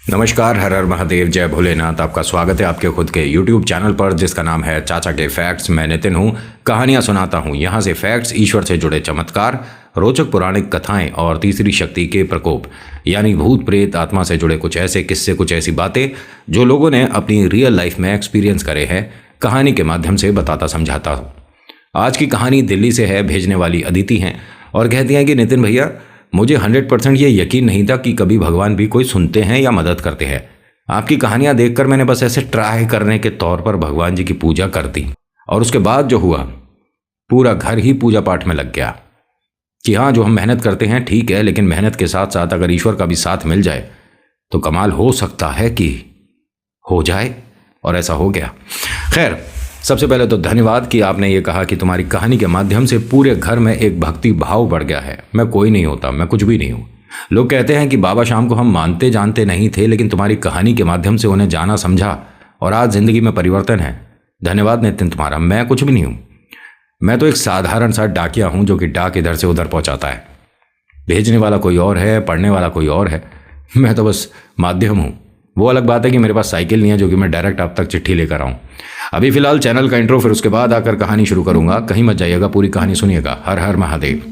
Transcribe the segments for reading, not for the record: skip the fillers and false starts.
नमस्कार, हर हर महादेव, जय भोलेनाथ। आपका स्वागत है आपके खुद के YouTube चैनल पर जिसका नाम है चाचा के फैक्ट्स। मैं नितिन हूँ, कहानियाँ सुनाता हूँ। यहाँ से फैक्ट्स, ईश्वर से जुड़े चमत्कार, रोचक पौराणिक कथाएं और तीसरी शक्ति के प्रकोप यानी भूत प्रेत आत्मा से जुड़े कुछ ऐसे किस्से, कुछ ऐसी बातें जो लोगों ने अपनी रियल लाइफ में एक्सपीरियंस करे हैं, कहानी के माध्यम से बताता समझाता हूँ। आज की कहानी दिल्ली से है। भेजने वाली अदिति हैं और कहती हैं कि नितिन भैया, मुझे 100% ये यकीन नहीं था कि कभी भगवान भी कोई सुनते हैं या मदद करते हैं। आपकी कहानियां देखकर मैंने बस ऐसे ट्राई करने के तौर पर भगवान जी की पूजा कर दी और उसके बाद जो हुआ, पूरा घर ही पूजा पाठ में लग गया कि हाँ, जो हम मेहनत करते हैं ठीक है, लेकिन मेहनत के साथ साथ अगर ईश्वर का भी साथ मिल जाए तो कमाल हो सकता है कि हो जाए। और ऐसा हो गया। खैर, सबसे पहले तो धन्यवाद कि आपने ये कहा कि तुम्हारी कहानी के माध्यम से पूरे घर में एक भक्ति भाव बढ़ गया है। मैं कोई नहीं होता, मैं कुछ भी नहीं हूँ। लोग कहते हैं कि बाबा शाम को हम मानते जानते नहीं थे, लेकिन तुम्हारी कहानी के माध्यम से उन्हें जाना समझा और आज जिंदगी में परिवर्तन है। धन्यवाद नितिन तुम्हारा। मैं कुछ भी नहीं हूँ, मैं तो एक साधारण सा डाकिया हूँ जो कि डाक इधर से उधर पहुँचाता है। भेजने वाला कोई और है, पढ़ने वाला कोई और है, मैं तो बस माध्यम हूँ। वो अलग बात है कि मेरे पास साइकिल नहीं है जो कि मैं डायरेक्ट आप तक चिट्ठी लेकर आऊँ। अभी फिलहाल चैनल का इंट्रो, फिर उसके बाद आकर कहानी शुरू करूंगा। कहीं मत जाइएगा, पूरी कहानी सुनिएगा। हर हर महादेव।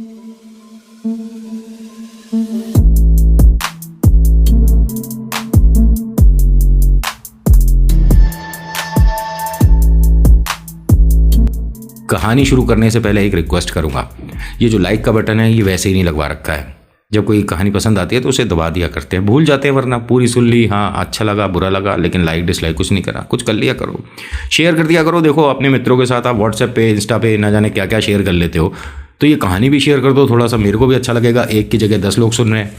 कहानी शुरू करने से पहले एक रिक्वेस्ट करूंगा। ये जो लाइक का बटन है ये वैसे ही नहीं लगवा रखा है। जब कोई कहानी पसंद आती है तो उसे दबा दिया करते हैं, भूल जाते हैं, वरना पूरी सुन ली, हाँ अच्छा लगा बुरा लगा, लेकिन लाइक डिसलाइक कुछ नहीं करा। कुछ कर लिया करो, शेयर कर दिया करो। देखो अपने मित्रों के साथ आप व्हाट्सएप पे, इंस्टा पे ना जाने क्या क्या शेयर कर लेते हो, तो ये कहानी भी शेयर कर दो थोड़ा सा, मेरे को भी अच्छा लगेगा। एक की जगह 10 लोग सुन रहे हैं,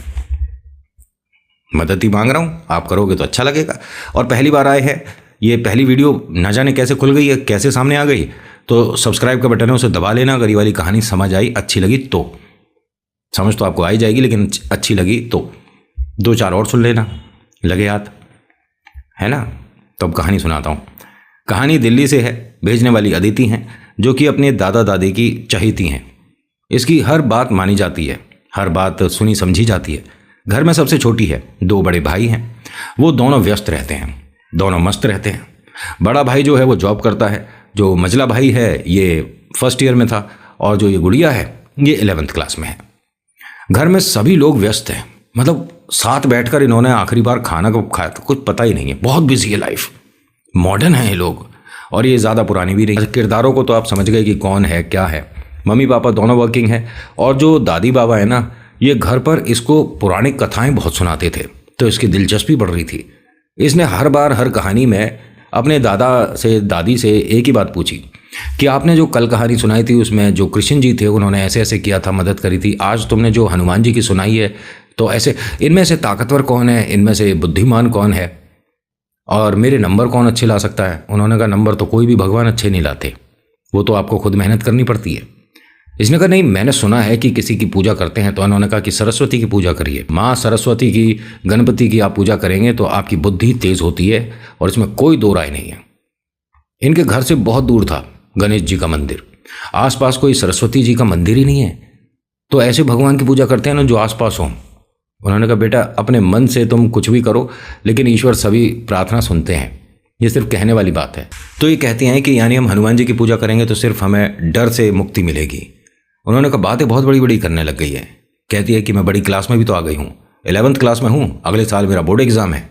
मदद ही मांग रहा हूँ, आप करोगे तो अच्छा लगेगा। और पहली बार आए हैं, ये पहली वीडियो ना जाने कैसे खुल गई है, कैसे सामने आ गई, तो सब्सक्राइब का बटन है उसे दबा लेना। अगर ये वाली कहानी समझ आई, अच्छी लगी तो, समझ तो आपको आ ही जाएगी, लेकिन अच्छी लगी तो 2-4 और सुन लेना, लगे हाथ, है ना। तो अब कहानी सुनाता हूँ। कहानी दिल्ली से है। भेजने वाली अदिति हैं जो कि अपने दादा दादी की चहेती हैं। इसकी हर बात मानी जाती है, हर बात सुनी समझी जाती है। घर में सबसे छोटी है, 2 बड़े भाई हैं। वो दोनों व्यस्त रहते हैं, दोनों मस्त रहते हैं। बड़ा भाई जो है वो जॉब करता है, जो मझला भाई है ये फर्स्ट ईयर में था, और जो ये गुड़िया है ये 11th क्लास में है। घर में सभी लोग व्यस्त हैं, मतलब साथ बैठकर इन्होंने आखिरी बार खाना कब खाया था कुछ पता ही नहीं है। बहुत बिजी है लाइफ, मॉडर्न है ये लोग, और ये ज़्यादा पुरानी भी नहीं। किरदारों को तो आप समझ गए कि कौन है क्या है। मम्मी पापा दोनों वर्किंग है, और जो दादी बाबा है ना, ये घर पर इसको पौराणिक कथाएं बहुत सुनाते थे, तो इसकी दिलचस्पी बढ़ रही थी। इसने हर बार हर कहानी में अपने दादा से दादी से एक ही बात पूछी कि आपने जो कल कहानी सुनाई थी उसमें जो कृष्ण जी थे उन्होंने ऐसे ऐसे किया था, मदद करी थी। आज तुमने जो हनुमान जी की सुनाई है तो ऐसे, इनमें से ताकतवर कौन है, इनमें से बुद्धिमान कौन है, और मेरे नंबर कौन अच्छे ला सकता है। उन्होंने कहा नंबर तो कोई भी भगवान अच्छे नहीं लाते, वो तो आपको खुद मेहनत करनी पड़ती है। इसने कहा नहीं, मैंने सुना है कि किसी की पूजा करते हैं, तो उन्होंने कहा कि सरस्वती की पूजा करिए। माँ सरस्वती की, गणपति की आप पूजा करेंगे तो आपकी बुद्धि तेज होती है, और इसमें कोई दो राय नहीं है। इनके घर से बहुत दूर था गणेश जी का मंदिर, आसपास कोई सरस्वती जी का मंदिर ही नहीं है, तो ऐसे भगवान की पूजा करते हैं ना जो आसपास हो। उन्होंने कहा बेटा अपने मन से तुम कुछ भी करो, लेकिन ईश्वर सभी प्रार्थना सुनते हैं, ये सिर्फ कहने वाली बात है। तो ये कहती हैं कि यानी हम हनुमान जी की पूजा करेंगे तो सिर्फ हमें डर से मुक्ति मिलेगी। उन्होंने कहा बातें बहुत बड़ी बड़ी करने लग गई है। कहती है कि मैं बड़ी क्लास में भी तो आ गई हूँ, 11th क्लास में हूँ, अगले साल मेरा बोर्ड एग्जाम है,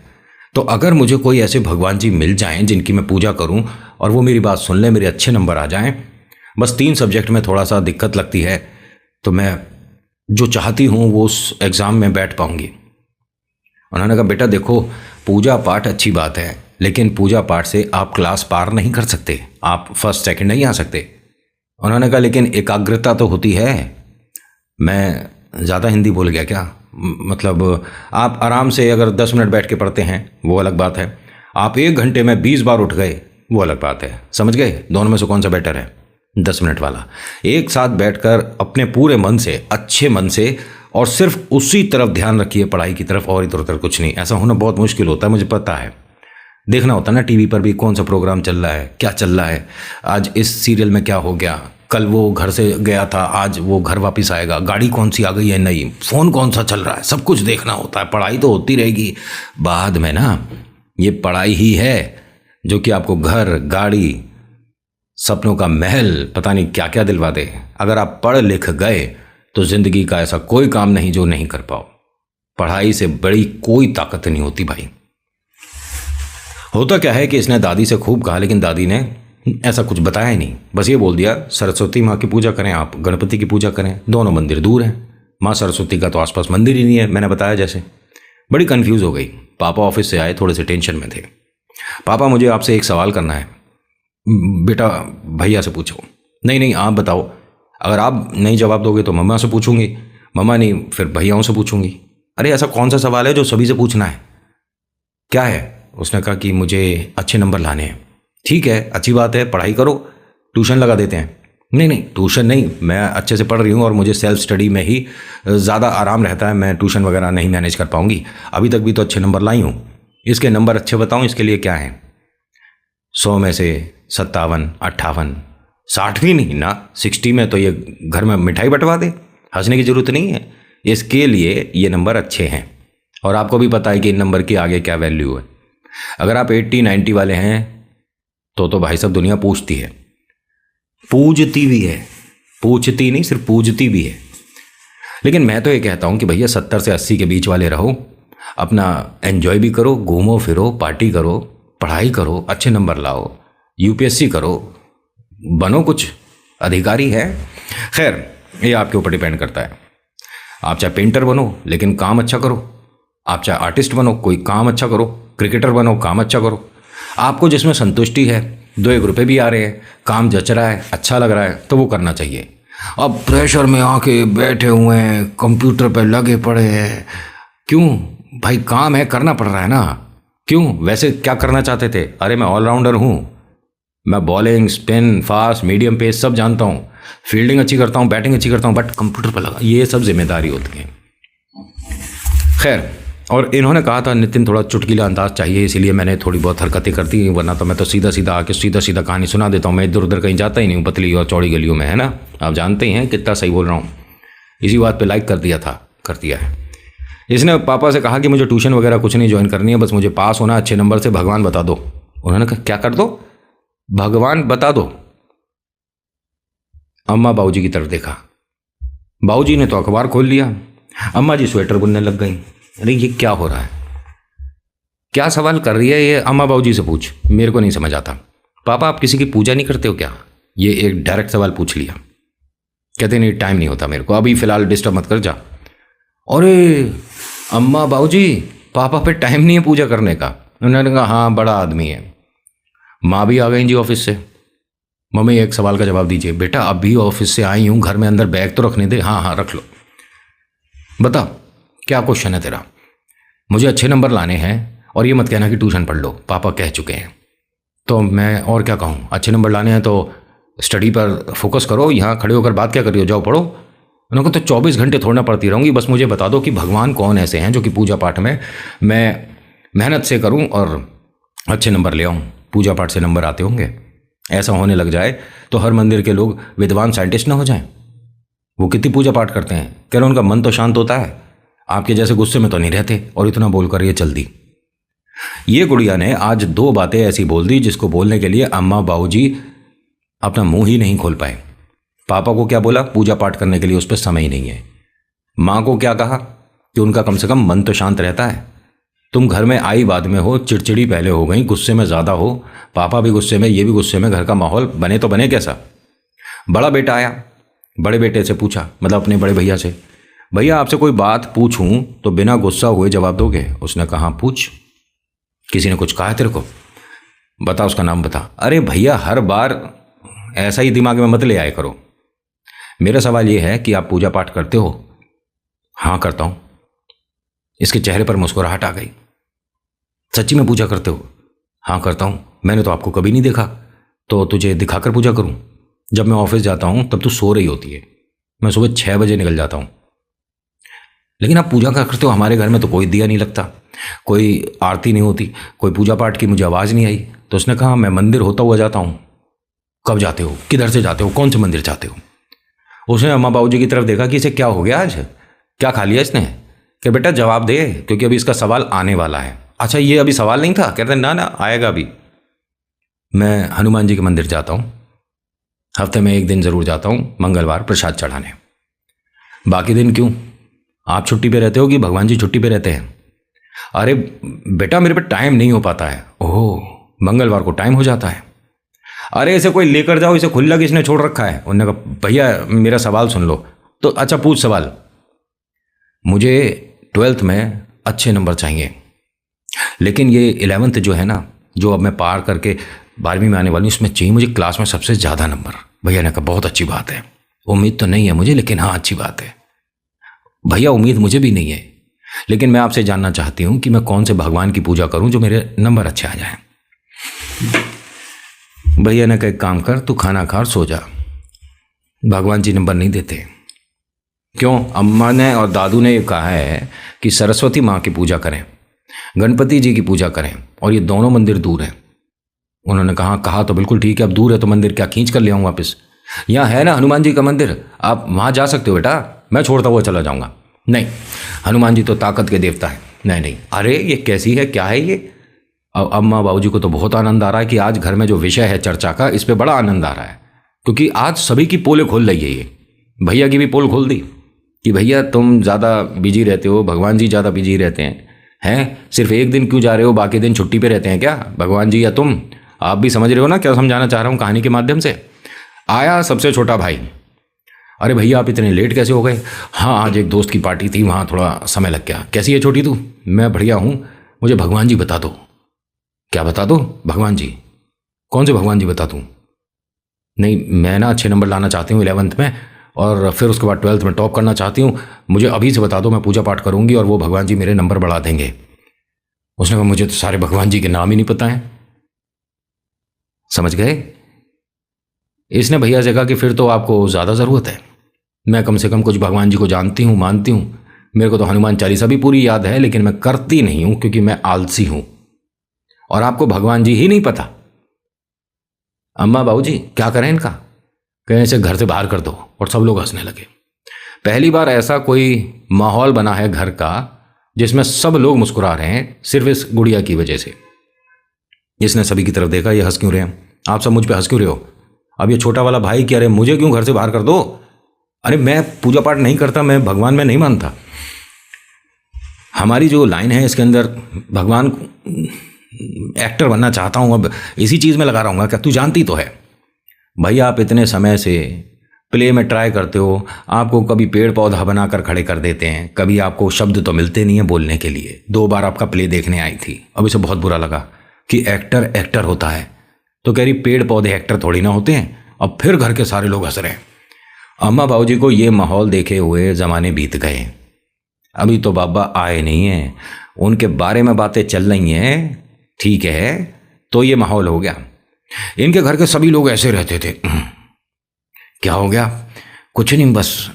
तो अगर मुझे कोई ऐसे भगवान जी मिल जाएं जिनकी मैं पूजा करूं और वो मेरी बात सुन लें, मेरे अच्छे नंबर आ जाएं, बस 3 सब्जेक्ट में थोड़ा सा दिक्कत लगती है, तो मैं जो चाहती हूं वो उस एग्ज़ाम में बैठ पाऊंगी। उन्होंने कहा बेटा देखो, पूजा पाठ अच्छी बात है, लेकिन पूजा पाठ से आप क्लास पार नहीं कर सकते, आप फर्स्ट सेकंड नहीं आ सकते। उन्होंने कहा लेकिन एकाग्रता तो होती है। मैं ज़्यादा हिंदी बोल गया क्या, मतलब आप आराम से अगर 10 मिनट बैठ के पढ़ते हैं वो अलग बात है, आप 1 घंटे में 20 बार उठ गए वो अलग बात है। समझ गए, दोनों में से कौन सा बेटर है? 10 मिनट वाला। एक साथ बैठकर अपने पूरे मन से, अच्छे मन से, और सिर्फ उसी तरफ ध्यान रखिए, पढ़ाई की तरफ, और इधर उधर कुछ नहीं। ऐसा होना बहुत मुश्किल होता है, मुझे पता है। देखना होता है ना टीवी पर भी कौन सा प्रोग्राम चल रहा है, क्या चल रहा है, आज इस सीरियल में क्या हो गया, कल वो घर से गया था, आज वो घर वापस आएगा, गाड़ी कौन सी आ गई है नई, फ़ोन कौन सा चल रहा है, सब कुछ देखना होता है। पढ़ाई तो होती रहेगी बाद में ना, ये पढ़ाई ही है जो कि आपको घर, गाड़ी, सपनों का महल, पता नहीं क्या क्या दिलवा दे। अगर आप पढ़ लिख गए तो ज़िंदगी का ऐसा कोई काम नहीं जो नहीं कर पाओ। पढ़ाई से बड़ी कोई ताकत नहीं होती भाई। होता क्या है कि इसने दादी से खूब कहा, लेकिन दादी ने ऐसा कुछ बताया ही नहीं। बस ये बोल दिया सरस्वती माँ की पूजा करें, आप गणपति की पूजा करें, दोनों मंदिर दूर हैं। माँ सरस्वती का तो आसपास मंदिर ही नहीं है, मैंने बताया जैसे। बड़ी कंफ्यूज हो गई। पापा ऑफिस से आए, थोड़े से टेंशन में थे। पापा मुझे आपसे एक सवाल करना है। बेटा भैया से पूछो। नहीं नहीं आप बताओ। अगर आप नहीं जवाब दोगे तो मम्मा से पूछूंगी, मम्मा नहीं फिर भैयाओं से पूछूंगी। अरे ऐसा कौन सा सवाल है जो सभी से पूछना है? क्या है? उसने कहा कि मुझे अच्छे नंबर लाने हैं। ठीक है, अच्छी बात है, पढ़ाई करो, ट्यूशन लगा देते हैं। नहीं नहीं ट्यूशन नहीं, मैं अच्छे से पढ़ रही हूँ और मुझे सेल्फ स्टडी में ही ज़्यादा आराम रहता है, मैं ट्यूशन वगैरह नहीं मैनेज कर पाऊंगी। अभी तक भी तो अच्छे नंबर लाई हूँ। इसके नंबर अच्छे बताऊँ, इसके लिए क्या है? 100 में से 57, 58, 60 भी नहीं ना, 60 में तो ये घर में मिठाई बंटवा दे, हंसने की ज़रूरत नहीं है। इसके लिए ये नंबर अच्छे हैं। और आपको भी पता है कि इन नंबर की आगे क्या वैल्यू है। अगर आप 80, 90 वाले हैं तो भाई साहब दुनिया पूछती है, पूजती भी है, पूछती नहीं सिर्फ पूजती भी है। लेकिन मैं तो ये कहता हूँ कि भैया 70 से 80 के बीच वाले रहो, अपना एंजॉय भी करो, घूमो फिरो, पार्टी करो, पढ़ाई करो, अच्छे नंबर लाओ, यूपीएससी करो, बनो कुछ अधिकारी है। खैर ये आपके ऊपर डिपेंड करता है। आप चाहे पेंटर बनो लेकिन काम अच्छा करो, आप चाहे आर्टिस्ट बनो कोई काम अच्छा करो, क्रिकेटर बनो काम अच्छा करो। आपको जिसमें संतुष्टि है, 2-1 रुपये भी आ रहे हैं, काम जच रहा है, अच्छा लग रहा है तो वो करना चाहिए। अब प्रेशर में आके बैठे हुए हैं, कंप्यूटर पे लगे पड़े हैं, क्यों भाई? काम है, करना पड़ रहा है ना। क्यों? वैसे क्या करना चाहते थे? अरे मैं ऑलराउंडर हूँ, मैं bowling, spin, fast, medium pace सब जानता हूँ, फील्डिंग अच्छी करता हूँ, बैटिंग अच्छी करता हूँ, बट कंप्यूटर पर लगा, ये सब जिम्मेदारी होती है। खैर, और इन्होंने कहा था नितिन थोड़ा चुटकीला अंदाज चाहिए, इसीलिए मैंने थोड़ी बहुत हरकतें कर दी, वरना तो मैं तो सीधा सीधा आके सीधा सीधा कहानी सुना देता हूँ। मैं इधर उधर कहीं जाता ही नहीं हूँ पतली और चौड़ी गलियों में, है ना। आप जानते ही हैं कितना सही बोल रहा हूँ। इसी बात पे लाइक कर दिया है। इसने पापा से कहा कि मुझे ट्यूशन वगैरह कुछ नहीं ज्वाइन करनी है, बस मुझे पास होना, अच्छे नंबर से, भगवान बता दो। उन्होंने कहा क्या कर दो? भगवान बता दो। अम्मा बाबूजी की तरफ देखा, बाबूजी ने तो अखबार खोल लिया, अम्मा जी स्वेटर बुनने लग गई। अरे ये क्या हो रहा है, क्या सवाल कर रही है ये? अम्मा बाबूजी से पूछ, मेरे को नहीं समझ आता। पापा आप किसी की पूजा नहीं करते हो क्या? ये एक डायरेक्ट सवाल पूछ लिया। कहते नहीं टाइम नहीं होता मेरे को, अभी फिलहाल डिस्टर्ब मत कर जा। अरे अम्मा बाबूजी पापा पे टाइम नहीं है पूजा करने का। उन्होंने कहा हाँ बड़ा आदमी है। माँ भी आ गई जी ऑफिस से। मम्मी एक सवाल का जवाब दीजिए। बेटा अभी ऑफिस से आई हूँ, घर में अंदर बैग तो रखने दे। हाँ हाँ रख लो। बता क्या क्वेश्चन है तेरा? मुझे अच्छे नंबर लाने हैं और ये मत कहना कि ट्यूशन पढ़ लो, पापा कह चुके हैं। तो मैं और क्या कहूँ? अच्छे नंबर लाने हैं तो स्टडी पर फोकस करो, यहाँ खड़े होकर बात क्या कर रही हो, जाओ पढ़ो। उन्होंने कहा तो 24 घंटे थोड़ा ना पढ़ती रहूँगी, बस मुझे बता दो कि भगवान कौन ऐसे हैं जो कि पूजा पाठ में मैं मेहनत से करूँ और अच्छे नंबर ले आऊँ। पूजा पाठ से नंबर आते होंगे, ऐसा होने लग जाए तो हर मंदिर के लोग विद्वान साइंटिस्ट ना हो जाएं। वो कितनी पूजा पाठ करते हैं, कह रहे उनका मन तो शांत होता है, आपके जैसे गुस्से में तो नहीं रहते। और इतना बोलकर ये चल दी। ये गुड़िया ने आज 2 बातें ऐसी बोल दी जिसको बोलने के लिए अम्मा बाबूजी अपना मुंह ही नहीं खोल पाए। पापा को क्या बोला? पूजा पाठ करने के लिए उस पर समय ही नहीं है। माँ को क्या कहा कि उनका कम से कम मन तो शांत रहता है। तुम घर में आई बाद में हो, चिड़चिड़ी पहले हो गई, गुस्से में ज़्यादा हो, पापा भी गुस्से में, ये भी गुस्से में, घर का माहौल बने तो बने कैसा? बड़ा बेटा आया, बड़े बेटे से पूछा, मतलब अपने बड़े भैया से, भैया आपसे कोई बात पूछूं तो बिना गुस्सा हुए जवाब दोगे? उसने कहा पूछ। किसी ने कुछ कहा है तेरे को? बता, उसका नाम बता। अरे भैया हर बार ऐसा ही दिमाग में मत ले आए करो। मेरा सवाल ये है कि आप पूजा पाठ करते हो? हाँ करता हूं। इसके चेहरे पर मुस्कुराहट आ गई। सच्ची में पूजा करते हो? हाँ करता हूं। मैंने तो आपको कभी नहीं देखा, तो तुझे दिखाकर पूजा करूं? जब मैं ऑफिस जाता हूं तब तू सो रही होती है, मैं सुबह 6 बजे निकल जाता हूं। लेकिन आप पूजा करते हो, हमारे घर में तो कोई दिया नहीं लगता, कोई आरती नहीं होती, कोई पूजा पाठ की मुझे आवाज़ नहीं आई। तो उसने कहा मैं मंदिर होता हुआ जाता हूँ। कब जाते हो, किधर से जाते हो, कौन से मंदिर जाते हो। उसने अम्मा बाबूजी की तरफ देखा कि इसे क्या हो गया, आज क्या खा लिया इसने। कि बेटा जवाब दे, क्योंकि अभी इसका सवाल आने वाला है। अच्छा ये अभी सवाल नहीं था। कहते ना ना आएगा अभी। मैं हनुमान जी के मंदिर जाता हूँ, हफ्ते में एक दिन जरूर जाता हूँ, मंगलवार प्रसाद चढ़ाने। बाकी दिन क्यों, आप छुट्टी पे रहते हो कि भगवान जी छुट्टी पे रहते हैं। अरे बेटा मेरे पे टाइम नहीं हो पाता है। ओह मंगलवार को टाइम हो जाता है। अरे इसे कोई लेकर जाओ, इसे खुला किसने छोड़ रखा है। उन्होंने कहा भैया मेरा सवाल सुन लो। तो अच्छा पूछ सवाल। मुझे 12th में अच्छे नंबर चाहिए, लेकिन ये 11th जो है ना, जो अब मैं पार करके 12वीं में आने वाली हूँ, उसमें चाहिए मुझे क्लास में सबसे ज़्यादा नंबर। भैया ने कहा बहुत अच्छी बात है, उम्मीद तो नहीं है मुझे, लेकिन हाँ अच्छी बात है। भैया उम्मीद मुझे भी नहीं है, लेकिन मैं आपसे जानना चाहती हूँ कि मैं कौन से भगवान की पूजा करूँ जो मेरे नंबर अच्छे आ जाएं। भैया ने कहा एक काम कर, तू खाना खा और सो जा, भगवान जी नंबर नहीं देते। क्यों। अम्मा ने और दादू ने ये कहा है कि सरस्वती माँ की पूजा करें, गणपति जी की पूजा करें, और ये दोनों मंदिर दूर हैं। उन्होंने कहा तो बिल्कुल ठीक है, अब दूर है तो मंदिर क्या खींच कर ले आऊँ वापस। यहाँ है ना हनुमान जी का मंदिर, आप वहाँ जा सकते हो बेटा, मैं छोड़ता हुआ चला जाऊँगा। नहीं हनुमान जी तो ताकत के देवता है। नहीं नहीं। अरे ये कैसी है, क्या है ये। अब अम्मा बाबूजी को तो बहुत आनंद आ रहा है कि आज घर में जो विषय है चर्चा का, इस पर बड़ा आनंद आ रहा है, क्योंकि आज सभी की पोलें खोल रही है। ये भैया की भी पोल खोल दी कि भैया तुम ज़्यादा बिजी रहते हो, भगवान जी ज़्यादा बिजी रहते हैं सिर्फ एक दिन क्यों जा रहे हो, बाकी दिन छुट्टी पे रहते हैं क्या भगवान जी या तुम। आप भी समझ रहे हो ना क्या समझाना चाह रहा हूँ कहानी के माध्यम से। आया सबसे छोटा भाई। अरे भैया आप इतने लेट कैसे हो गए। हाँ आज एक दोस्त की पार्टी थी, वहाँ थोड़ा समय लग गया। कैसी है छोटी तू। मैं बढ़िया हूँ, मुझे भगवान जी बता दो। क्या बता दो। भगवान जी। कौन से भगवान जी बता दूँ। नहीं मैं ना अच्छे नंबर लाना चाहती हूँ 11th में, और फिर उसके बाद 12th में टॉप करना चाहती हूँ। मुझे अभी से बता दो, मैं पूजा पाठ करूँगी और वो भगवान जी मेरे नंबर बढ़ा देंगे। उसने कहा मुझे तो सारे भगवान जी के नाम ही नहीं पता है। समझ गए। इसने भैया से कहा कि फिर तो आपको ज़्यादा ज़रूरत है, मैं कम से कम कुछ भगवान जी को जानती हूँ, मानती हूँ। मेरे को तो हनुमान चालीसा भी पूरी याद है, लेकिन मैं करती नहीं हूँ क्योंकि मैं आलसी हूँ, और आपको भगवान जी ही नहीं पता। अम्मा बाबूजी क्या करें इनका। कहीं से घर से बाहर कर दो। और सब लोग हंसने लगे। पहली बार ऐसा कोई माहौल बना है घर का जिसमें सब लोग मुस्कुरा रहे हैं सिर्फ इस गुड़िया की वजह से। इसने सभी की तरफ देखा, ये हंस क्यों रहे हैं, आप सब मुझ पे हंस क्यों रहे हो। अब ये छोटा वाला भाई कह रहे मुझे क्यों घर से बाहर कर दो। अरे मैं पूजा पाठ नहीं करता, मैं भगवान में नहीं मानता। हमारी जो लाइन है इसके अंदर भगवान एक्टर बनना चाहता हूँ, अब इसी चीज़ में लगा रहूँगा क्या, तू जानती तो है। भैया आप इतने समय से प्ले में ट्राई करते हो, आपको कभी पेड़ पौधा बनाकर खड़े कर देते हैं, कभी आपको शब्द तो मिलते नहीं है बोलने के लिए। 2 बार आपका प्ले देखने आई थी, अब इसे बहुत बुरा लगा कि एक्टर एक्टर होता है। तो कह रही पेड़ पौधे एक्टर थोड़ी ना होते हैं। अब फिर घर के सारे लोग हंस रहे हैं। अम्मा बाबूजी को ये माहौल देखे हुए ज़माने बीत गए, अभी तो बाबा आए नहीं हैं, उनके बारे में बातें चल रही हैं। ठीक है तो ये माहौल हो गया। इनके घर के सभी लोग ऐसे रहते थे। क्या हो गया। कुछ नहीं, बस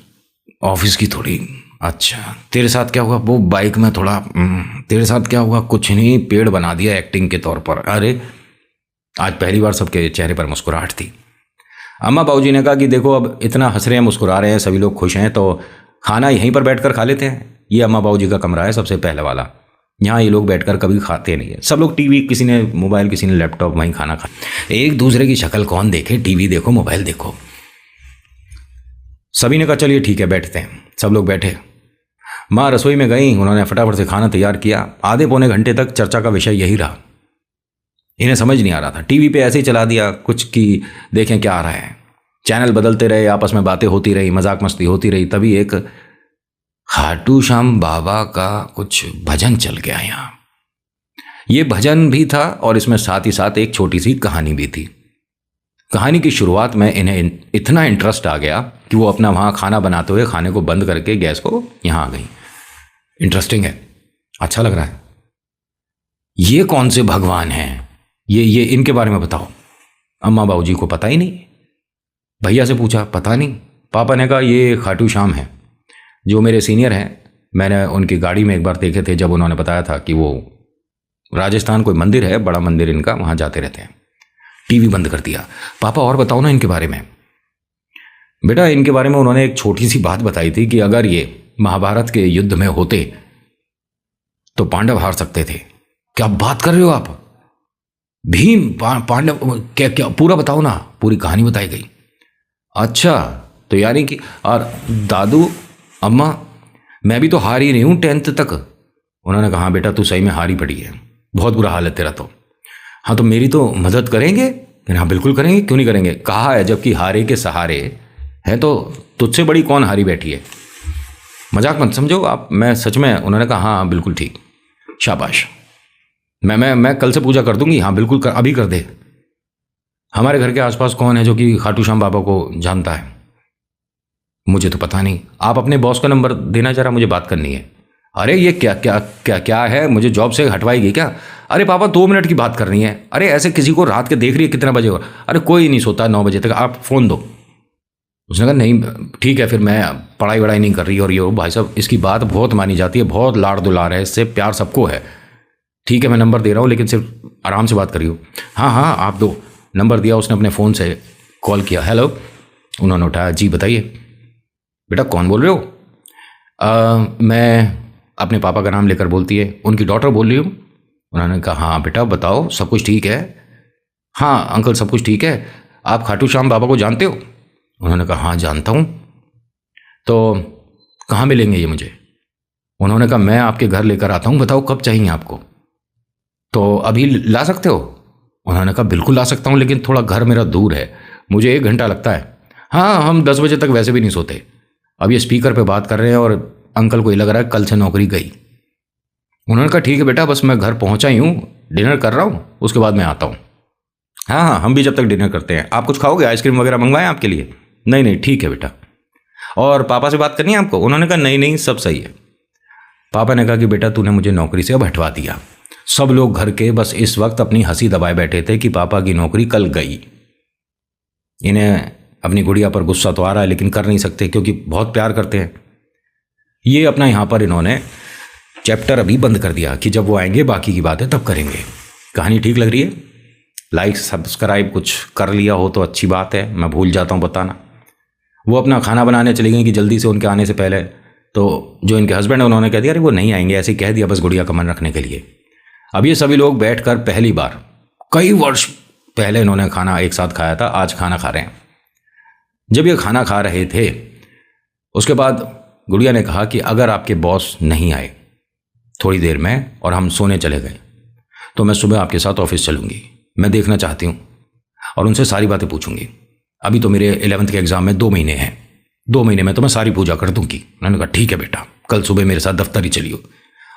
ऑफिस की थोड़ी। अच्छा तेरे साथ क्या हुआ। वो बाइक में थोड़ा। तेरे साथ क्या हुआ। कुछ नहीं, पेड़ बना दिया एक्टिंग के तौर पर। अरे आज पहली बार सबके चेहरे पर मुस्कुराहट थी। अम्मा बाबूजी ने कहा कि देखो अब इतना हंस रहे हैं, मुस्कुरा रहे हैं, सभी लोग खुश हैं, तो खाना यहीं पर बैठकर खा लेते हैं। ये अम्मा बाबूजी का कमरा है सबसे पहले वाला, यहाँ ये लोग बैठकर कभी खाते नहीं है। सब लोग टीवी, किसी ने मोबाइल, किसी ने लैपटॉप, वहीं खाना खा। एक दूसरे की शक्ल कौन देखे, टीवी देखो मोबाइल देखो। सभी ने कहा चलिए ठीक है बैठते हैं। सब लोग बैठे। माँ रसोई में गई, उन्होंने फटाफट से खाना तैयार किया। आधे पौने घंटे तक चर्चा का विषय यही रहा। इन्हें समझ नहीं आ रहा था, टीवी पे ऐसे ही चला दिया कुछ कि देखें क्या आ रहा है। चैनल बदलते रहे, आपस में बातें होती रही, मजाक मस्ती होती रही। तभी एक खाटू श्याम बाबा का कुछ भजन चल गया यहाँ। ये भजन भी था और इसमें साथ ही साथ एक छोटी सी कहानी भी थी। कहानी की शुरुआत में इन्हें इतना इंटरेस्ट आ गया कि वो अपना वहाँ खाना बनाते हुए खाने को बंद करके गैस को यहाँ आ गई। इंटरेस्टिंग है, अच्छा लग रहा है। ये कौन से भगवान हैं, ये इनके बारे में बताओ। अम्मा बाबूजी को पता ही नहीं। भैया से पूछा, पता नहीं। पापा ने कहा ये खाटू श्याम है, जो मेरे सीनियर हैं। मैंने उनकी गाड़ी में एक बार देखे थे, जब उन्होंने बताया था कि वो राजस्थान कोई मंदिर है, बड़ा मंदिर इनका, वहाँ जाते रहते हैं। टीवी बंद कर दिया। पापा और बताओ ना इनके बारे में। बेटा इनके बारे में उन्होंने एक छोटी सी बात बताई थी कि अगर ये महाभारत के युद्ध में होते तो पांडव हार सकते थे। क्या बात कर रहे हो आप? भीम पांडव क्या क्या? पूरा बताओ ना। पूरी कहानी बताई गई। अच्छा तो यानी कि और दादू अम्मा मैं भी तो हार ही नहीं हूं 10th तक। उन्होंने कहा हाँ बेटा तू सही में हारी पड़ी है, बहुत बुरा हाल है तेरा तो। हाँ तो मेरी तो मदद करेंगे? हाँ बिल्कुल करेंगे, क्यों नहीं करेंगे। कहा है जबकि हारे के सहारे है तो तुझसे बड़ी कौन हारी बैठी है। मजाक मत समझो आप, मैं सच में। उन्होंने कहा हाँ बिल्कुल ठीक, शाबाश। मैं कल से पूजा कर दूंगी। हाँ बिल्कुल कर, अभी कर दे। हमारे घर के आसपास कौन है जो कि खाटू श्याम बाबा को जानता है? मुझे तो पता नहीं। आप अपने बॉस का नंबर देना जरा, मुझे बात करनी है। अरे ये क्या क्या क्या क्या है, मुझे जॉब से हटवाएगी क्या? अरे पापा 2 मिनट की बात करनी है। अरे ऐसे किसी को रात के देख रही है कितना बजे हो? अरे कोई नहीं सोता 9 बजे तक, आप फ़ोन दो। उसने कहा नहीं ठीक है फिर, मैं पढ़ाई वढ़ाई नहीं कर रही। और ये भाई साहब इसकी बात बहुत मानी जाती है, बहुत लाड़ दुलार है, इससे प्यार सबको है। ठीक है मैं नंबर दे रहा हूँ लेकिन सिर्फ आराम से बात करियो। हाँ हाँ आप दो। नंबर दिया उसने, अपने फ़ोन से कॉल किया। हेलो। उन्होंने उठाया। जी बताइए। बेटा कौन बोल रहे हो? मैं अपने पापा का नाम लेकर बोलती है, उनकी डॉटर बोल रही हूँ। उन्होंने कहा हाँ बेटा बताओ, सब कुछ ठीक है? हाँ अंकल सब कुछ ठीक है। आप खाटू श्याम बाबा को जानते हो? उन्होंने कहा हाँ जानता हूँ। तो कहाँ मिलेंगे ये मुझे? उन्होंने कहा मैं आपके घर लेकर आता हूँ, बताओ कब चाहिए आपको? तो अभी ला सकते हो? उन्होंने कहा बिल्कुल ला सकता हूँ लेकिन थोड़ा घर मेरा दूर है, मुझे 1 घंटा लगता है। हाँ हम 10 बजे तक वैसे भी नहीं सोते। अब ये स्पीकर पे बात कर रहे हैं और अंकल को ये लग रहा है कल से नौकरी गई। उन्होंने कहा ठीक है बेटा, बस मैं घर पहुंचा ही हूँ, डिनर कर रहा हूँ, उसके बाद मैं आता हूँ। हाँ हाँ हम भी जब तक डिनर करते हैं। आप कुछ खाओगे? आइसक्रीम वगैरह मंगवाएं आपके लिए? नहीं नहीं ठीक है बेटा। और पापा से बात करनी है आपको? उन्होंने कहा नहीं नहीं सब सही है। पापा ने कहा कि बेटा तूने मुझे नौकरी से अब हटवा दिया। सब लोग घर के बस इस वक्त अपनी हंसी दबाए बैठे थे कि पापा की नौकरी कल गई। इन्हें अपनी गुड़िया पर गुस्सा तो आ रहा है लेकिन कर नहीं सकते क्योंकि बहुत प्यार करते हैं। ये अपना यहाँ पर इन्होंने चैप्टर अभी बंद कर दिया कि जब वो आएंगे बाकी की बातें तब करेंगे। कहानी ठीक लग रही है? लाइक सब्सक्राइब कुछ कर लिया हो तो अच्छी बात है, मैं भूल जाता हूँ बताना। वो अपना खाना बनाने चली गई कि जल्दी से उनके आने से पहले। तो जो इनके हस्बैंड है उन्होंने कह दिया अरे वो नहीं आएंगे, ऐसे ही कह दिया बस गुड़िया का मन रखने के लिए। अब ये सभी लोग बैठकर पहली बार कई वर्ष पहले इन्होंने खाना एक साथ खाया था, आज खाना खा रहे हैं। जब ये खाना खा रहे थे उसके बाद गुड़िया ने कहा कि अगर आपके बॉस नहीं आए थोड़ी देर में और हम सोने चले गए तो मैं सुबह आपके साथ ऑफिस चलूंगी, मैं देखना चाहती हूँ और उनसे सारी बातें पूछूंगी। अभी तो मेरे 11th के एग्ज़ाम में 2 महीने हैं, 2 महीने में तो मैं सारी पूजा कर दूंगी। उन्होंने कहा ठीक है बेटा, कल सुबह मेरे साथ दफ्तर ही चलियो।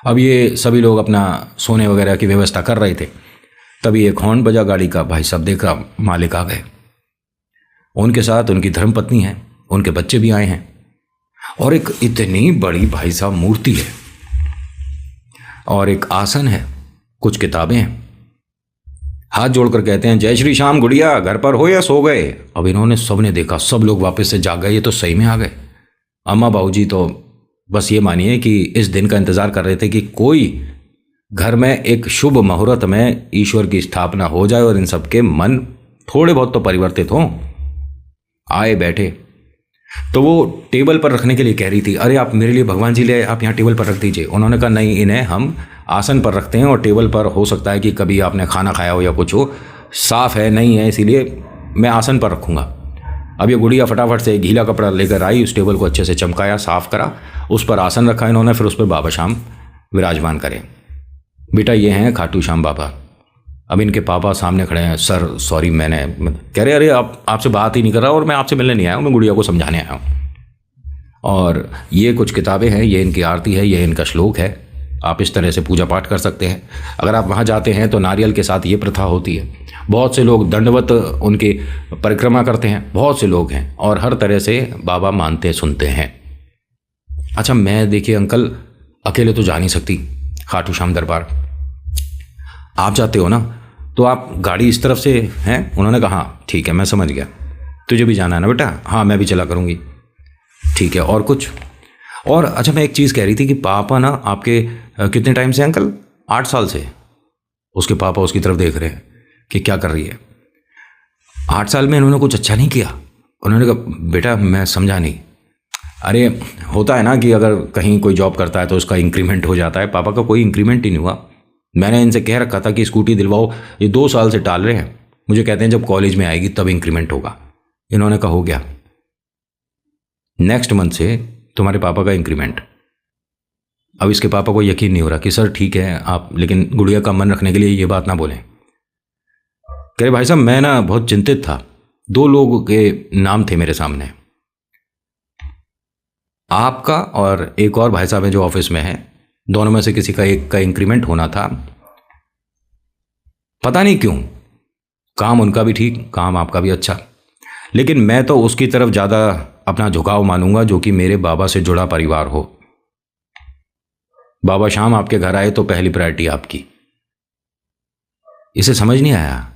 अब ये सभी लोग अपना सोने वगैरह की व्यवस्था कर रहे थे, तभी एक हॉर्न बजा गाड़ी का। भाई साहब देखा मालिक आ गए, उनके साथ उनकी धर्मपत्नी है, उनके बच्चे भी आए हैं और एक इतनी बड़ी भाई साहब मूर्ति है और एक आसन है, कुछ किताबें हैं। हाथ जोड़कर कहते हैं जय श्री श्याम गुड़िया, घर पर हो या सो गए? अब इन्होंने सबने देखा, सब लोग वापस से जाग गए, ये तो सही में आ गए। अम्मा बाबूजी तो बस ये मानिए कि इस दिन का इंतजार कर रहे थे कि कोई घर में एक शुभ मुहूर्त में ईश्वर की स्थापना हो जाए और इन सबके मन थोड़े बहुत तो परिवर्तित हों। आए बैठे तो वो टेबल पर रखने के लिए कह रही थी, अरे आप मेरे लिए भगवान जी ले, आप यहाँ टेबल पर रख दीजिए। उन्होंने कहा नहीं, इन्हें हम आसन पर रखते हैं और टेबल पर हो सकता है कि कभी आपने खाना खाया हो या कुछ हो, साफ है नहीं है, इसीलिए मैं आसन पर रखूँगा। अब ये गुड़िया फटाफट से गीला कपड़ा लेकर आई, उस टेबल को अच्छे से चमकाया, साफ करा, उस पर आसन रखा इन्होंने, फिर उस पर बाबा श्याम विराजमान करें। बेटा ये हैं खाटू श्याम बाबा। अब इनके पापा सामने खड़े हैं, सर सॉरी मैंने कह रहे अरे आपसे बात ही नहीं कर रहा और मैं आपसे मिलने नहीं आया हूँ, मैं गुड़िया को समझाने आया हूँ। और ये कुछ किताबें हैं, ये इनकी आरती है, ये इनका श्लोक है, आप इस तरह से पूजा पाठ कर सकते हैं। अगर आप वहाँ जाते हैं तो नारियल के साथ ये प्रथा होती है। बहुत से लोग दंडवत उनकी परिक्रमा करते हैं, बहुत से लोग हैं और हर तरह से बाबा मानते सुनते हैं। अच्छा मैं देखिए अंकल अकेले तो जा नहीं सकती खाटू श्याम दरबार, आप जाते हो ना तो आप गाड़ी इस तरफ से हैं? उन्होंने कहा हाँ ठीक है मैं समझ गया, तुझे भी जाना है ना बेटा? हाँ मैं भी चला करूँगी। ठीक है और कुछ? और अच्छा मैं एक चीज़ कह रही थी कि पापा ना आपके कितने टाइम से अंकल? 8 साल से। उसके पापा उसकी तरफ देख रहे हैं कि क्या कर रही है। 8 साल में इन्होंने कुछ अच्छा नहीं किया? उन्होंने कहा बेटा मैं समझा नहीं। अरे होता है ना कि अगर कहीं कोई जॉब करता है तो उसका इंक्रीमेंट हो जाता है, पापा का कोई इंक्रीमेंट ही नहीं हुआ। मैंने इनसे कह रखा था कि स्कूटी दिलवाओ, ये 2 साल से टाल रहे हैं। मुझे कहते हैं जब कॉलेज में आएगी तब इंक्रीमेंट होगा। इन्होंने कहा हो गया, नेक्स्ट मंथ से तुम्हारे पापा का इंक्रीमेंट। अब इसके पापा को यकीन नहीं हो रहा कि सर ठीक है आप, लेकिन गुड़िया का मन रखने के लिए ये बात ना बोलें। कह रहे भाई साहब मैं ना बहुत चिंतित था, 2 लोगों के नाम थे मेरे सामने, आपका और एक और भाई साहब हैं जो ऑफिस में हैं, दोनों में से किसी का एक का इंक्रीमेंट होना था। पता नहीं क्यों, काम उनका भी ठीक, काम आपका भी अच्छा, लेकिन मैं तो उसकी तरफ ज़्यादा अपना झुकाव मानूंगा जो कि मेरे बाबा से जुड़ा परिवार हो। बाबा शाम आपके घर आए तो पहली प्रायोरिटी आपकी। इसे समझ नहीं आया,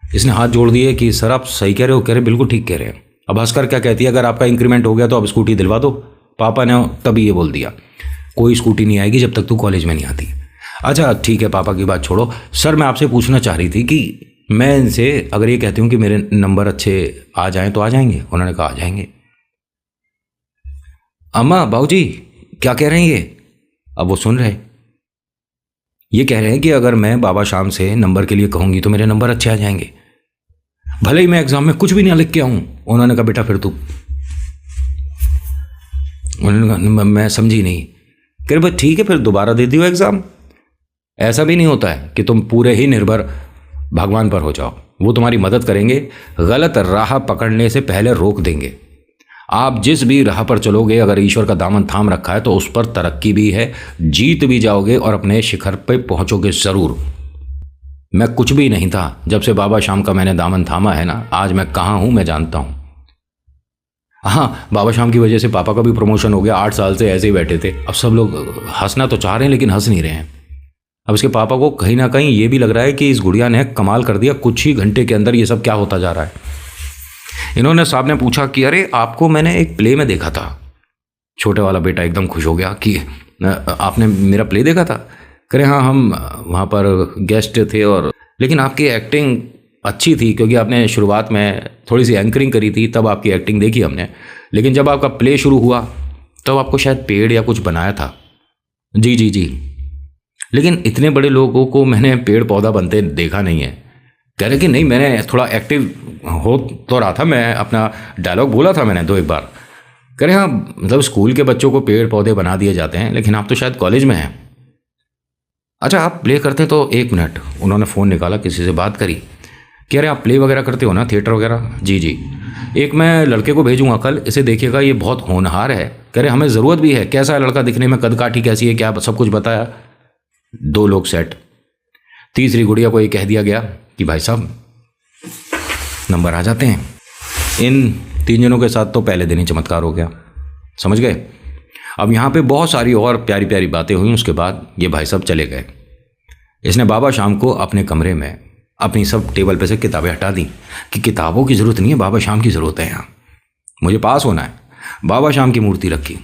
इसने हाथ जोड़ दिए कि सर आप सही कह रहे हो। कह रहे बिल्कुल ठीक कह रहे हैं। अब हंसकर क्या कहती है, अगर आपका इंक्रीमेंट हो गया तो अब स्कूटी दिलवा दो। पापा ने तभी ये बोल दिया कोई स्कूटी नहीं आएगी जब तक तू कॉलेज में नहीं आती। अच्छा ठीक है पापा की बात छोड़ो, सर मैं आपसे पूछना चाह रही थी कि मैं इनसे अगर ये कहती हूँ कि मेरे नंबर अच्छे आ जाएं तो आ जाएंगे? उन्होंने कहा आ जाएंगे। अम्मा बाबूजी क्या कह रहे हैं ये? अब वो सुन रहे, ये कह रहे हैं कि अगर मैं बाबा शाम से नंबर के लिए कहूंगी तो मेरे नंबर अच्छे आ जाएंगे, भले ही मैं एग्जाम में कुछ भी नहीं लिख के आऊं। उन्होंने कहा बेटा फिर तू, उन्होंने कहा मैं समझी नहीं। कह रहे भाई ठीक है फिर दोबारा दे दियो एग्जाम। ऐसा भी नहीं होता है कि तुम पूरे ही निर्भर भगवान पर हो जाओ, वो तुम्हारी मदद करेंगे, गलत राह पकड़ने से पहले रोक देंगे। आप जिस भी राह पर चलोगे अगर ईश्वर का दामन थाम रखा है तो उस पर तरक्की भी है, जीत भी जाओगे और अपने शिखर पर पहुंचोगे जरूर। मैं कुछ भी नहीं था जब से बाबा शाम का मैंने दामन थामा है ना, आज मैं कहाँ हूं मैं जानता हूं। हाँ बाबा शाम की वजह से पापा का भी प्रमोशन हो गया, 8 साल से ऐसे ही बैठे थे। अब सब लोग हंसना तो चाह रहे हैं लेकिन हंस नहीं रहे हैं। अब इसके पापा को कहीं ना कहीं ये भी लग रहा है कि इस गुड़िया ने कमाल कर दिया, कुछ ही घंटे के अंदर ये सब क्या होता जा रहा है। इन्होंने साहब ने पूछा कि अरे आपको मैंने एक प्ले में देखा था। छोटे वाला बेटा एकदम खुश हो गया कि आपने मेरा प्ले देखा था? कह रहे हाँ हम वहाँ पर गेस्ट थे, और लेकिन आपकी एक्टिंग अच्छी थी क्योंकि आपने शुरुआत में थोड़ी सी एंकरिंग करी थी, तब आपकी एक्टिंग देखी हमने, लेकिन जब आपका प्ले शुरू हुआ तब आपको शायद पेड़ या कुछ बनाया था। जी जी जी, लेकिन इतने बड़े लोगों को मैंने पेड़ पौधा बनते देखा नहीं है। कह रहे कि नहीं मैंने थोड़ा एक्टिव हो तो रहा था, मैं अपना डायलॉग बोला था मैंने 2-1 बार। कह रहे हाँ मतलब स्कूल के बच्चों को पेड़ पौधे बना दिए जाते हैं, लेकिन आप तो शायद कॉलेज में हैं। अच्छा आप प्ले करते तो 1 मिनट। उन्होंने फ़ोन निकाला, किसी से बात करी। कह रहे आप प्ले वगैरह करते हो ना, थिएटर वगैरह? जी जी, एक मैं लड़के को भेजूंगा कल, इसे देखिएगा ये बहुत होनहार है। कह रहे हमें ज़रूरत भी है, कैसा है लड़का दिखने में, कद काठी कैसी है, क्या सब कुछ बताया। 2 लोग सेट। तीसरी गुड़िया को ये कह दिया गया कि भाई साहब नंबर आ जाते हैं। इन 3 जनों के साथ तो पहले दिन ही चमत्कार हो गया, समझ गए। अब यहाँ पे बहुत सारी और प्यारी प्यारी बातें हुई। उसके बाद ये भाई साहब चले गए। इसने बाबा शाम को अपने कमरे में अपनी सब टेबल पे से किताबें हटा दी कि किताबों की ज़रूरत नहीं है, बाबा शाम की ज़रूरत है, यहाँ मुझे पास होना है। बाबा शाम की मूर्ति रखी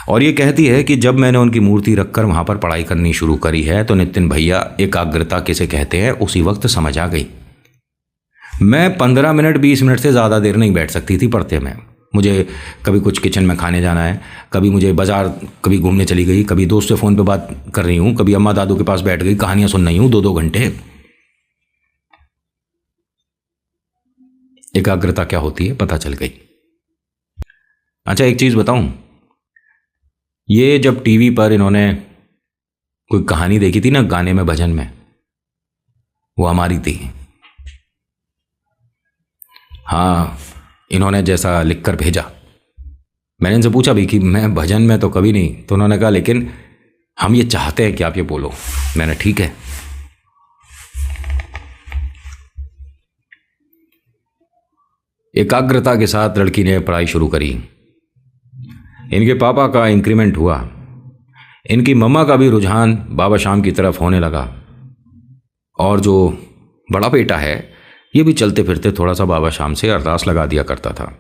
और ये कहती है कि जब मैंने उनकी मूर्ति रखकर वहाँ पर पढ़ाई करनी शुरू करी है तो नितिन भैया एकाग्रता किसे कहते हैं उसी वक्त समझ आ गई। मैं 15 मिनट 20 मिनट से ज़्यादा देर नहीं बैठ सकती थी पढ़ते में। मुझे कभी कुछ किचन में खाने जाना है, कभी मुझे बाजार कभी घूमने चली गई, कभी दोस्त से फ़ोन पे बात कर रही हूँ, कभी अम्मा दादू के पास बैठ गई कहानियाँ सुन रही हूँ 2-2 घंटे। एकाग्रता क्या होती है पता चल गई। अच्छा एक चीज़ बताऊं, ये जब टीवी पर इन्होंने कोई कहानी देखी थी ना गाने में भजन में, वो हमारी थी। हाँ इन्होंने जैसा लिखकर भेजा, मैंने इनसे पूछा भी कि मैं भजन में तो कभी नहीं, तो उन्होंने कहा लेकिन हम ये चाहते हैं कि आप ये बोलो। मैंने ठीक है। एकाग्रता के साथ लड़की ने पढ़ाई शुरू करी। इनके पापा का इंक्रीमेंट हुआ, इनकी मम्मा का भी रुझान बाबा शाम की तरफ होने लगा, और जो बड़ा बेटा है ये भी चलते फिरते थोड़ा सा बाबा शाम से अरदास लगा दिया करता था।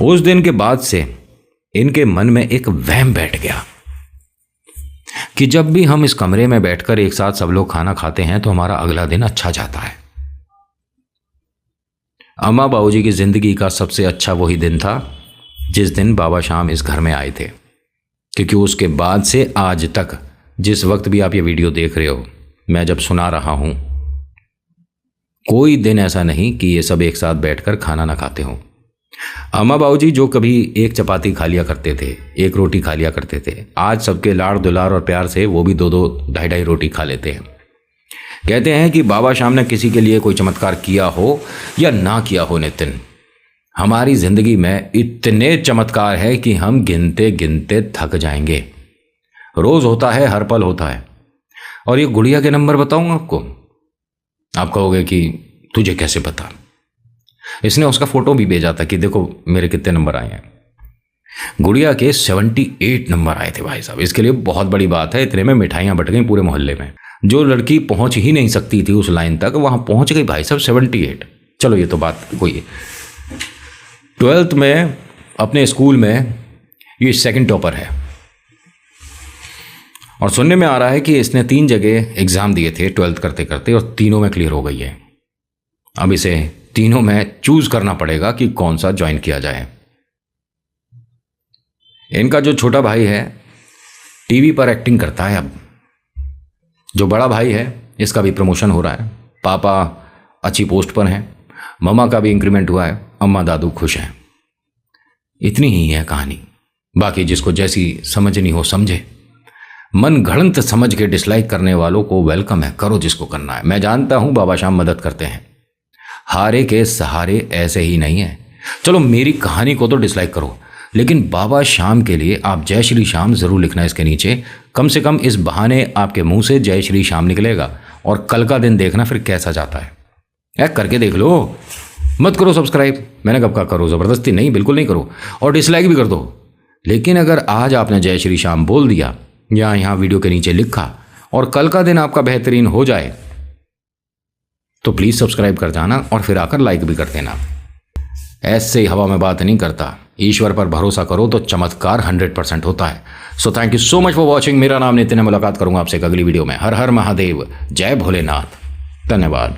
उस दिन के बाद से इनके मन में एक वहम बैठ गया कि जब भी हम इस कमरे में बैठकर एक साथ सब लोग खाना खाते हैं तो हमारा अगला दिन अच्छा जाता है। अम्मा बाबूजी की ज़िंदगी का सबसे अच्छा वही दिन था जिस दिन बाबा शाम इस घर में आए थे, क्योंकि उसके बाद से आज तक जिस वक्त भी आप ये वीडियो देख रहे हो, मैं जब सुना रहा हूँ, कोई दिन ऐसा नहीं कि ये सब एक साथ बैठकर खाना ना खाते हों। अम्मा बाबूजी जो कभी एक चपाती खा लिया करते थे, एक रोटी खा लिया करते थे, आज सबके लाड़ दुलार और प्यार से वो भी 2-2, 2.5 रोटी खा लेते हैं। कहते हैं कि बाबा शाम ने किसी के लिए कोई चमत्कार किया हो या ना किया हो नितिन, हमारी ज़िंदगी में इतने चमत्कार है कि हम गिनते गिनते थक जाएंगे। रोज़ होता है, हर पल होता है। और ये गुड़िया के नंबर बताऊंगा आपको, आप कहोगे कि तुझे कैसे पता। इसने उसका फ़ोटो भी भेजा था कि देखो मेरे कितने नंबर आए हैं। गुड़िया के 78 नंबर आए थे भाई साहब। इसके लिए बहुत बड़ी बात है। इतने में मिठाइयाँ बट गई पूरे मोहल्ले में। जो लड़की पहुंच ही नहीं सकती थी उस लाइन तक, वहां पहुंच गई भाई साहब 78। चलो ये तो बात कोई। 12th में अपने स्कूल में ये सेकंड टॉपर है और सुनने में आ रहा है कि इसने 3 जगह एग्ज़ाम दिए थे 12th करते करते और तीनों में क्लियर हो गई है। अब इसे तीनों में चूज करना पड़ेगा कि कौन सा ज्वाइन किया जाए। इनका जो छोटा भाई है टीवी पर एक्टिंग करता है। अब जो बड़ा भाई है इसका भी प्रमोशन हो रहा है, पापा अच्छी पोस्ट पर हैं, मम्मा का भी इंक्रीमेंट हुआ है, अम्मा दादू खुश हैं। इतनी ही है कहानी। बाकी जिसको जैसी समझनी हो समझे। मन घड़ंत समझ के डिसलाइक करने वालों को वेलकम है, करो जिसको करना है। मैं जानता हूं बाबा शाम मदद करते हैं, हारे के सहारे ऐसे ही नहीं है। चलो मेरी कहानी को तो डिसलाइक करो, लेकिन बाबा शाम के लिए आप जय श्री श्याम जरूर लिखना इसके नीचे। कम से कम इस बहाने आपके मुंह से जय श्री श्याम निकलेगा। और कल का दिन देखना फिर कैसा जाता है। करके देख लो, मत करो सब्सक्राइब, मैंने कब कहा करो, ज़बरदस्ती नहीं, बिल्कुल नहीं करो। और डिसलाइक भी कर दो। लेकिन अगर आज आपने जय श्री श्याम बोल दिया या यहाँ वीडियो के नीचे लिखा और कल का दिन आपका बेहतरीन हो जाए तो प्लीज़ सब्सक्राइब कर जाना और फिर आकर लाइक भी कर देना। ऐसे ही हवा में बात नहीं करता, ईश्वर पर भरोसा करो तो चमत्कार 100% होता है। So thank you so much for watching. मेरा नाम नितिन है। मुलाकात करूंगा आपसे एक अगली वीडियो में। हर हर महादेव, जय भोलेनाथ, धन्यवाद।